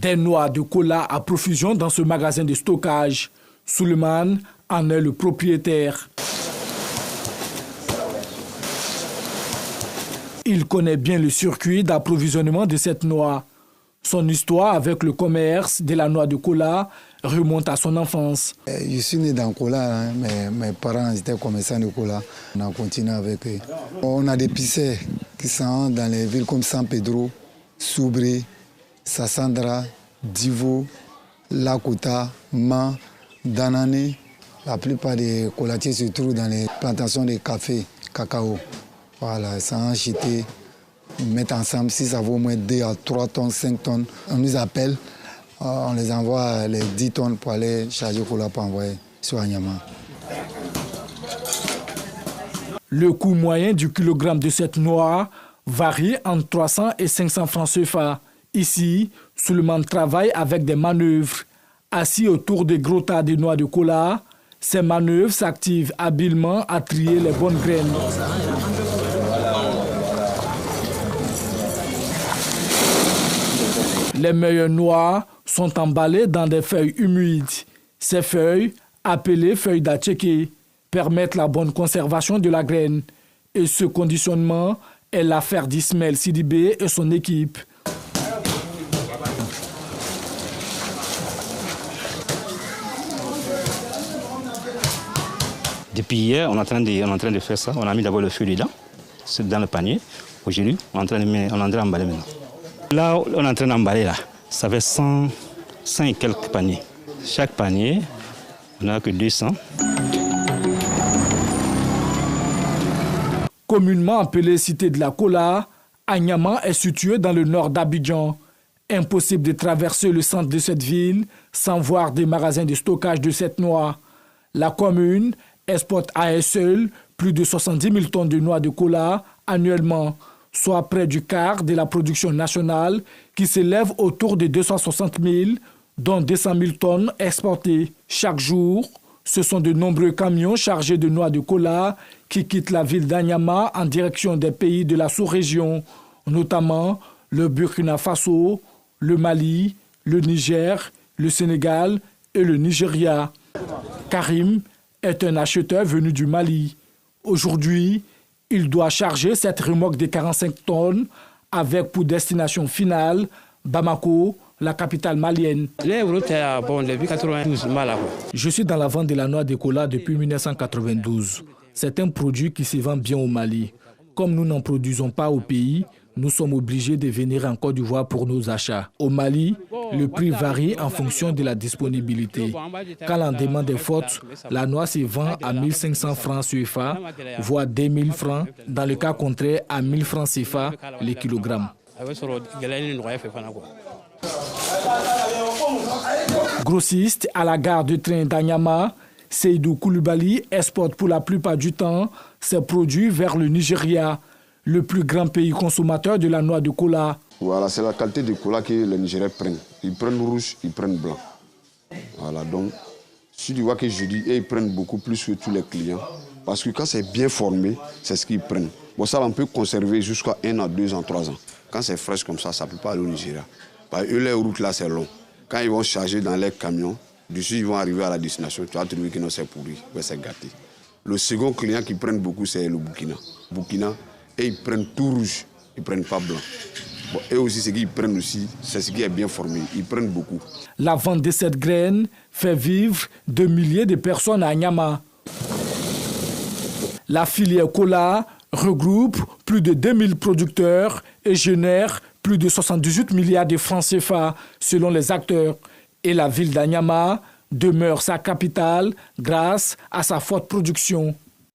Des noix de cola à profusion dans ce magasin de stockage. Suleiman en est le propriétaire. Il connaît bien le circuit d'approvisionnement de cette noix. Son histoire avec le commerce de la noix de cola remonte à son enfance. Je suis né dans Cola, mais mes parents étaient commerçants de cola. On a continué avec eux. On a des piscers qui sont dans les villes comme San Pedro, Soubré, Sassandra, Divo, Lakota, Man, Danane. La plupart des colatiers se trouvent dans les plantations de café, cacao. Voilà, ça a acheté, mettre ensemble, si ça vaut au moins 2 à 3 tonnes, 5 tonnes, on nous appelle, on les envoie les 10 tonnes pour aller charger cola pour envoyer sur Anyama. Le coût moyen du kilogramme de cette noix varie entre 300 et 500 francs CFA. Ici, Suleiman travaille avec des manœuvres. Assis autour des gros tas de noix de cola, ces manœuvres s'activent habilement à trier les bonnes graines. Les meilleures noix sont emballées dans des feuilles humides. Ces feuilles, appelées feuilles d'atchéké, permettent la bonne conservation de la graine. Et ce conditionnement est l'affaire d'Ismaël Sidibé et son équipe. Depuis hier, on est en train de faire ça. On a mis d'abord le feu dedans, c'est dans le panier. Aujourd'hui, on est en train d'emballer maintenant. Là, on est en train d'emballer là. Ça fait 100 et quelques paniers. Chaque panier, on n'a que 200. Communément appelée Cité de la Cola, Anyama est située dans le nord d'Abidjan. Impossible de traverser le centre de cette ville sans voir des magasins de stockage de cette noix. La commune exporte à elle seule plus de 70 000 tonnes de noix de cola annuellement, soit près du quart de la production nationale qui s'élève autour de 260 000, dont 200 000 tonnes exportées. Chaque jour, ce sont de nombreux camions chargés de noix de cola qui quittent la ville d'Anyama en direction des pays de la sous-région, notamment le Burkina Faso, le Mali, le Niger, le Sénégal et le Nigeria. Karim est un acheteur venu du Mali. Aujourd'hui, il doit charger cette remorque de 45 tonnes avec pour destination finale Bamako, la capitale malienne. Je suis dans la vente de la noix de cola depuis 1992. C'est un produit qui se vend bien au Mali. Comme nous n'en produisons pas au pays, nous sommes obligés de venir en Côte d'Ivoire pour nos achats. Au Mali, le prix varie en fonction de la disponibilité. Quand la demande est forte, la noix se vend à 1500 francs CFA, voire 2000 francs, dans le cas contraire à 1000 francs CFA le kilogramme. Grossiste à la gare de train d'Anyama, Seydou Koulibaly exporte pour la plupart du temps ses produits vers le Nigeria, le plus grand pays consommateur de la noix de cola. Voilà, c'est la qualité de cola que les Nigériens prennent. Ils prennent rouge, ils prennent blanc. Voilà, donc, si tu vois que je dis, ils prennent beaucoup plus que tous les clients. Parce que quand c'est bien formé, c'est ce qu'ils prennent. Bon, ça, on peut conserver jusqu'à 1 à 2 ans, 3 ans. Quand c'est fraîche comme ça ne peut pas aller au Nigeria. Parce que eux, les routes là, c'est long. Quand ils vont charger dans les camions, dessus, ils vont arriver à la destination. Tu vas trouver que non, c'est pourri, c'est gâté. Le second client qui prennent beaucoup, c'est le Burkina. Et ils prennent tout rouge, ils ne prennent pas blanc. Bon, et aussi, ce qu'ils prennent aussi, c'est ce qui est bien formé. Ils prennent beaucoup. La vente de cette graine fait vivre de milliers de personnes à Anyama. La filière cola regroupe plus de 2000 producteurs et génère plus de 78 milliards de francs CFA selon les acteurs. Et la ville d'Anyama demeure sa capitale grâce à sa forte production.